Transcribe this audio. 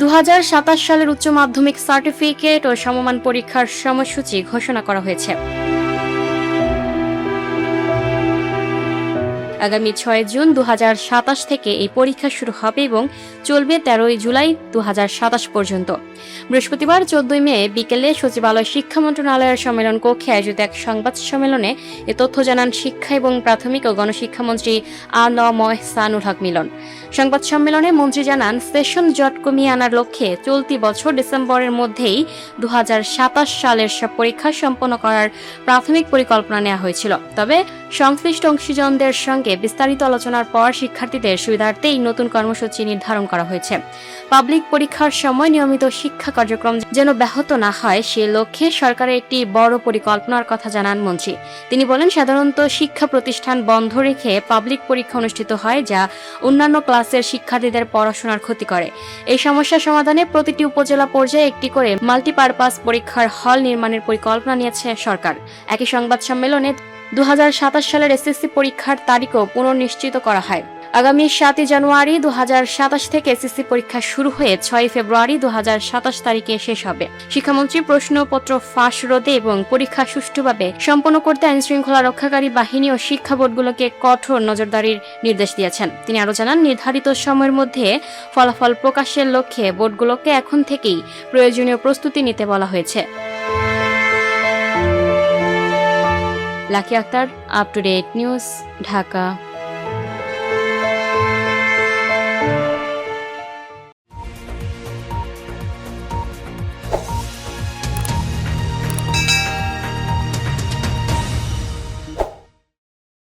2027 সালের উচ্চ মাধ্যমিক সার্টিফিকেট ও সমমান পরীক্ষার সময়সূচি ঘোষণা করা হয়েছে। আগামী 6 জুন 2027 থেকে এই পরীক্ষা শুরু হবে এবং চলবে 13 জুলাই 2027 পর্যন্ত। বৃহস্পতিবার 14 মে বিকেলে সচিবালয় শিক্ষা মন্ত্রণালয়ের সম্মেলন কক্ষে আয়োজিত এক সংবাদ সম্মেলনে এ তথ্য জানান শিক্ষা এবং প্রাথমিক ও গণশিক্ষামন্ত্রী আ.ন.ম এহসানুল হক মিলন। সংবাদ সম্মেলনে মন্ত্রী জানান, সেশন জট কমিয়ে আনার লক্ষ্যে চলতি বছর ডিসেম্বরের মধ্যেই 2027 সালের সব পরীক্ষা সম্পন্ন করার প্রাথমিক পরিকল্পনা নেওয়া হয়েছিল। তবে সংশ্লিষ্ট অংশীজনদের সঙ্গে বিস্তারিত আলোচনার পর শিক্ষার্থীদের সুবিধার্থে এই নতুন কর্মসূচি নির্ধারণ করা হয়েছে। পাবলিক পরীক্ষার সময় নিয়মিত শিক্ষা কার্যক্রম যেন ব্যাহত না হয় সে লক্ষ্যে সরকারের একটি বড় পরিকল্পনার কথা জানান মন্ত্রী। তিনি বলেন, সাধারণত শিক্ষা প্রতিষ্ঠান বন্ধ রেখে পাবলিক পরীক্ষা অনুষ্ঠিত হয়, যা অন্যান্য ক্লাসের শিক্ষার্থীদের পড়াশোনার ক্ষতি করে। এই সমস্যা সমাধানে প্রতিটি উপজেলা পর্যায়ে একটি করে মাল্টিপারপাস পরীক্ষার হল নির্মাণের পরিকল্পনা নিয়েছে সরকার। একই সংবাদ সম্মেলনে 2027 সালের এসএসসি পরীক্ষার তারিখও পুনর্নিশ্চিত করা হয়। আগামী 7 জানুয়ারি 2027 থেকে এসএসসি পরীক্ষা শুরু হয়ে 6 ফেব্রুয়ারি 2027 তারিখে শেষ হবে। শিক্ষামন্ত্রী প্রশ্নপত্র ফাঁস রোধে এবং পরীক্ষা সুষ্ঠুভাবে সম্পন্ন করতে আইনশৃঙ্খলা রক্ষাকারী বাহিনী ও শিক্ষা বোর্ডগুলোকে কঠোর নজরদারির নির্দেশ দিয়েছেন। তিনি আরও জানান, নির্ধারিত সময়ের মধ্যে ফলাফল প্রকাশের লক্ষ্যে বোর্ডগুলোকে এখন থেকেই প্রয়োজনীয় প্রস্তুতি নিতে বলা হয়েছে। Lucky Akter, up to date news, Dhaka.